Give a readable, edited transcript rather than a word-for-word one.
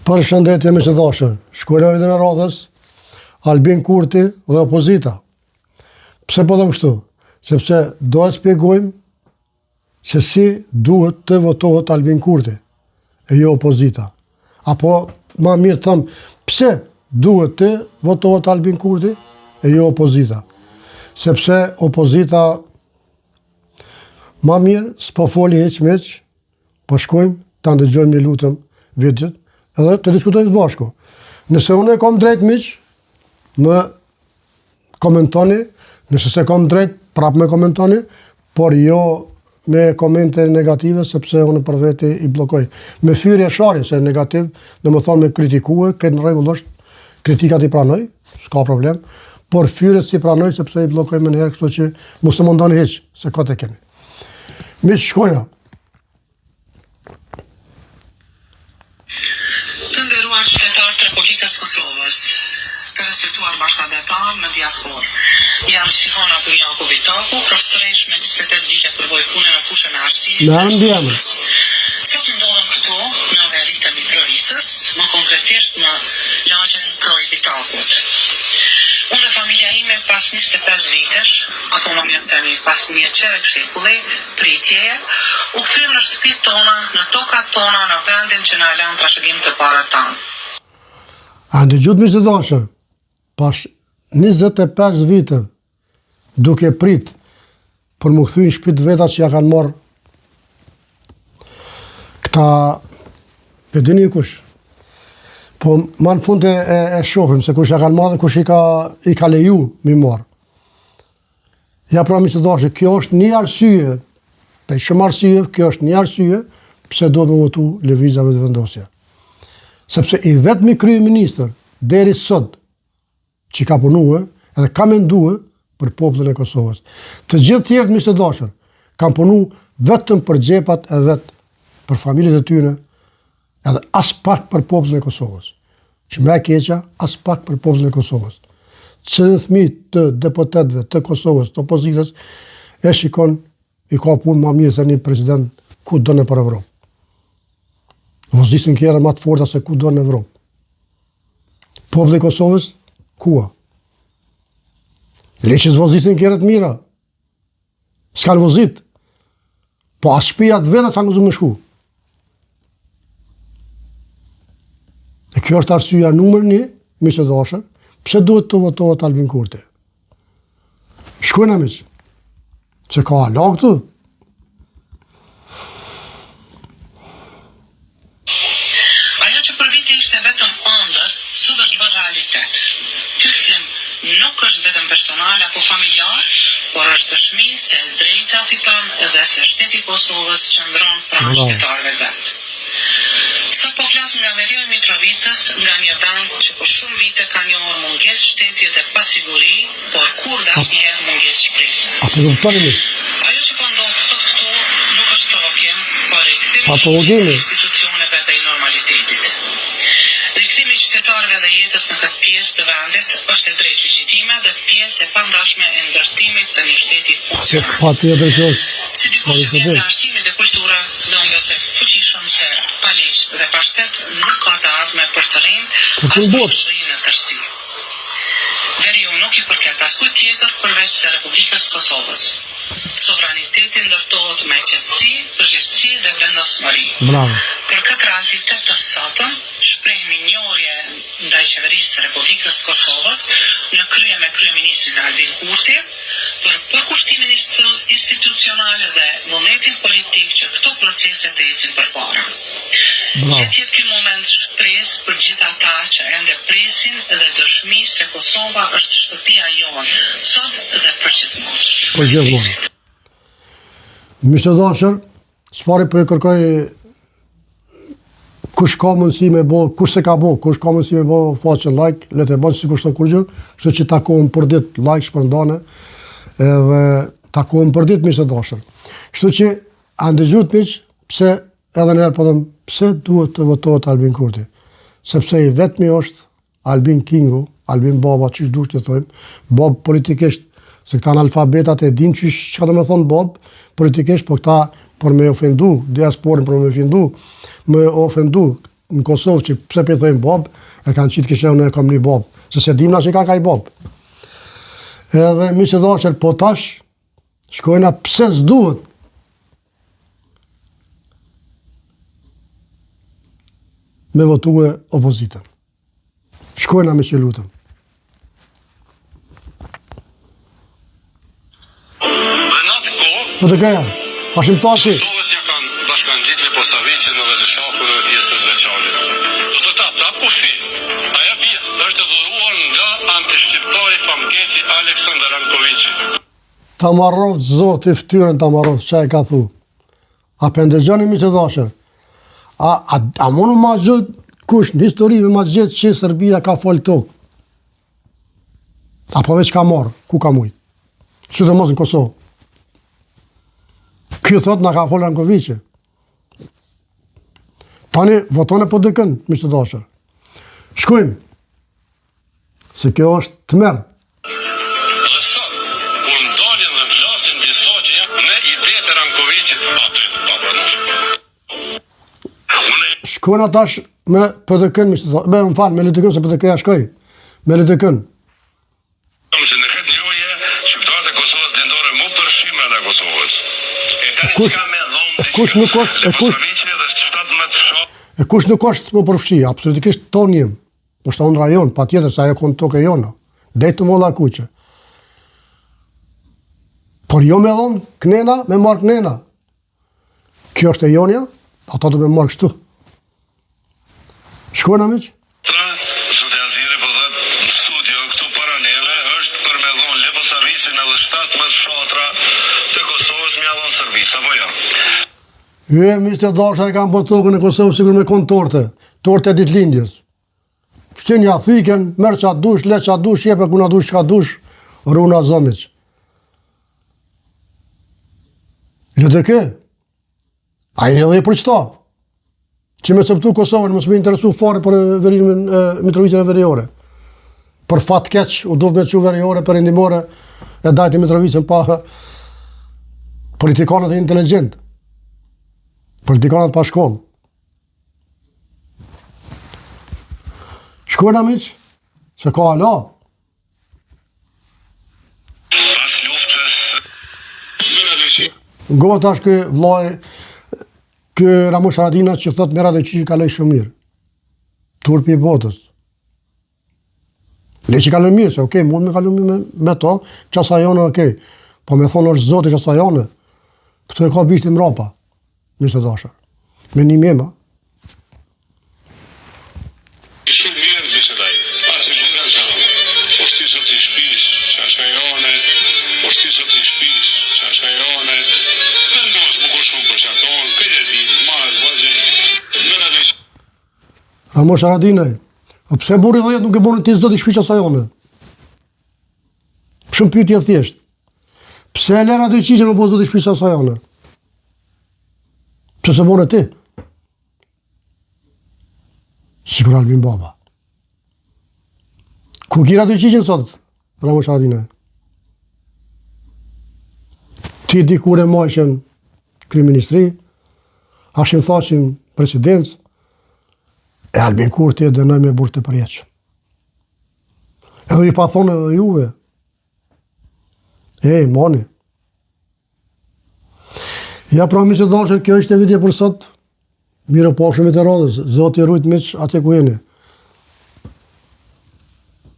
Përshëndetje me që dashur. Shkruajmë edhe në radhës Albin Kurti dhe opozita. Pse po them kështu? Sepse do të shpjegojmë se si duhet të votohet Albin Kurti e jo opozita. Apo më mirë them pse duhet të votohet Albin Kurti e jo opozita. Sepse opozita më mirë s'po foli hiç, po shkojmë ta ndëgjojmë një lutëm vitet edhe të diskutojmë së bashku. Nëse unë e kam drejt miq, më komentoni, nëse se kam drejt, prap me komentoni, por jo me komente negative, sepse unë për veti i blokoj. Me fyrje sharje, se negativ, dhe më thonë me kritikue, kretë në regull është, kritikat i pranoj, s'ka problem, por fyrjet si pranoj, sepse i blokoj me njëherë, kështu që mu se mundoni hiq, se ka të keni. Miq, shkojna. Respektuar bashkëdhetar në diasporë. Jam Shihona Bunjaku Vitaku, profesoresh me 28 vite përvoj pune në fushën e arsimit. Sot ndodhem këtu në Veritë e Mitrovicës, më konkretisht në lagjen Kroj Vitakut. Unë dhe familja ime pas 25 vitesh, apo më mirë themi pas një qere shekulli, pritjeje, u kthym në shtëpitë tona, në tokat tona, në vendin që na lën trashëgim të parët tanë. A ndëgjut miq të dashur, pas 25 vite duke prit për më kthy në shtëpitë veta që ja kanë marrë këta pedini kush. Po më në fund e shohim se kush ja kanë marrë dhe kush i ka leju mi marrë. Ja pra miq të dashur, kjo është një arsye, pe shumë arsye, kjo është një arsye pse do të votu lëvizjave të vendosja. Sepse i vetmi kryeministër deri sot që ka punue edhe ka mendue për popullin e Kosovës. Të gjithë tjerët miq të dashur kanë punu vetëm për xhepat e vet, për familjet e tyre, edhe as pak për popullin e Kosovës. Që më e keqja, as pak për popullin e Kosovës. Çdo fëmijë të deputetëve të Kosovës, të opozitës, e shikon i ka punë më mirë se një president ku do në për Evropë. Vozisën kjera më të forta se ku do në Evropë. Populli i Kosovës, kua? Leqës vozisën kjera të mira. S'kan vozit. Po as shpijat vetë s'kan vozit më shku. Dhe kjo është arsyeja numër 1, miq të dashur, pse duhet të votohet Albin Kurti. Shkojna miq. Se ka ala këtu. Nuk është vetëm personal apo familjar, por është dëshmi se drejta fiton dhe se shteti i Kosovës qëndron pranë shqiptarëve vet. Sot po flas nga Veriu i Mitrovicës, nga një vend që për shumë vite ka njohur mungesë shteti dhe pasiguri, por kur asnjëherë mungesë shpresë. Ajo që po ndodh sot këtu nuk është provokim, por rikthimi i institucioneve dhe i normalitetit. Rikthimi i qytetarëve dhe jetës në këtë pjesë të vendit është e drejtë legjitime dhe pjesë e pandashme e ndërtimit të një shteti funksional. Si dikush që vjen nga arsimi dhe kultura, dhe unë besoj fuqishëm se pa ligj dhe pa shtet nuk ka të ardhme për të rinë as për shoqërinë në tërësi. Veriu nuk i përket askujt tjetër përveç se Republikës Kosovës. Sovraniteti ndërtohet me qetësi, përgjegjësi dhe vendosmëri. Për këtë realitet të sotëm, shprehni njohje ndaj qeverisë së Republikës Kosovës në krye me kryeministrin Albin Kurti për përkushtimin institucional dhe vullnetin politik që këto procese të ecin përpara. Le të jetë ky moment shpresë për gjithë ata që ende presin dhe dëshmi se Kosova është shtëpia jonë, sot dhe përgjithmonë. Miq të dashur, s'pari po e kërkoj kush ka mundësi me bo, kush se ka bo, kush ka mundësi me bo faqen like, le të bënë si kushton kur gjë, kështu që takohem për ditë like shpërndane, edhe takohem për ditë miq të dashur. Kështu që a ndëgjut miq, pse edhe njerë po them, pse duhet të votohet Albin Kurti? Sepse i vetmi është Albin Kingu, Albin Baba, që duhet të thojmë, Bob politikisht, se këta analfabetat e din që ka të me thonë Bob, politikisht, po këta për me ofendu, diasporin për me ofendu në Kosovë që pse pe thojnë bob, e kanë qitë kishë unë e kam një bob, se se dimna që kanë ka i bob. Edhe mi se dashër, po tash, shkojna pse s'duhet. Me votue opozitën. Shkojna me që lutëm. Dhe në atë kohë, Po të këja, ashim thashi, Kosovës ja kanë bashkangjitë Leposavicin edhe Lëshakun dhe pjesën Zveçanit. Do të ta kufi. Aja pjesë është dhuruar nga antishqiptari famkeqi Aleksandar Rankovici. ta marrovë zoti ftyrën ta marrovë, që e ka thu. A pëndëgjoni mi se dashër. A monu ma gjithë kush në histori me ma gjithë që Serbia ka folë tokë. Apo veç ka marrë, ku ka mujtë. Që të mos në Kosovë. Kjo thot nga ka folë Rankovici. Tani, votone po dëkën, mi se dashër. Shkojmë. Se kjo është të merë. Dhe sot, kur ndalin dhe flasin disa që janë në idetë e Rankovicit, aty pa pranueshme. Shkojnë atash me PDK-n, më falë, me LDK-n, se PDK-ja shkoj. Me LDK-n. Se në këtë njohje, shqiptarët e Kosovës dendore më përshime dhe Kosovës. E tani Kush- që ka me dhomë kush nuk është- Leposavici dhe 17 fshat. E kush nuk është më përfshi, absolutikisht tonë jem. Po shtonë rajon, pa tjetër, se ajo konë toke jona. Dejtë të molla kuqe. Por jo me dhonë knena, me marrë knena. Kjo është e jonja, ata të me marrë kështu. Shkojnë amiq? Zotë Aziri po thot në studio këtu para neve është për me dhonë Leposavicin edhe 17 fshatra të Kosovës me dhonë Serbisë, apo jo? Mr. Dashar kanë bërë tokën e Kosovës sigur me konë torte e ditëlindjes. Shtin ja thiken, merë qa dush, le qa dush, jepe kuna dush, qka dush, runa zëmiq. LDK, a i një dhe i për qëta, që me sëptu Kosovën, mësë me interesu fare për verimin Mitrovicën e veriore. Për fat keq, u dovë me që veriore, për indimore, e dajti Mitrovicën pa politikanët e inteligent. Politikanët pa shkollë. Shkojnë amiq, se ka ala. Pas luftës Mëra Dëqi. Ngo tash kë vllai, kë Ramush Haradina që thot Mëra Dëqi ka lej shumë mirë. Turpi i botës. Le që kalon mirë, se okej, mund me kalon mirë me to, qasa jone okej. Po me thonë është zoti qasa jone, këto e ka bishti mrapa, nëse dashar. Me një mjema. Shumë mirë bisedaj. Atë shumë mirë zëmë. Po shti zoti i shpish, qashajone, po shti zoti i shpish, qashajone. Vendos më ku shumë për qaton, këtë e din, marë, vazhim. Mëra Dëqi. Ramush Haradina, o pse burri 10 nuk e bonë ti zoti i shpish qasa jone? Shumë pyetje thjesht. Pse e lera Dëqi që në bo zoti i shpish qasa jone? Pse se bonë ti? Sikur Albin Baba. Ku kira të qiqin sot, Ramush Haradina? Ti dikur e majqen kriministri, Hashim Thaqin presidencë, e Albin Kurti e dënoj me burë të përjeqë. Edhe i pa thonë edhe juve. Moni. Ja pra mi se dashër, kjo ishte vidje për sot. Mire po shumit e rodhës, Zoti rujt miq atë ku jeni.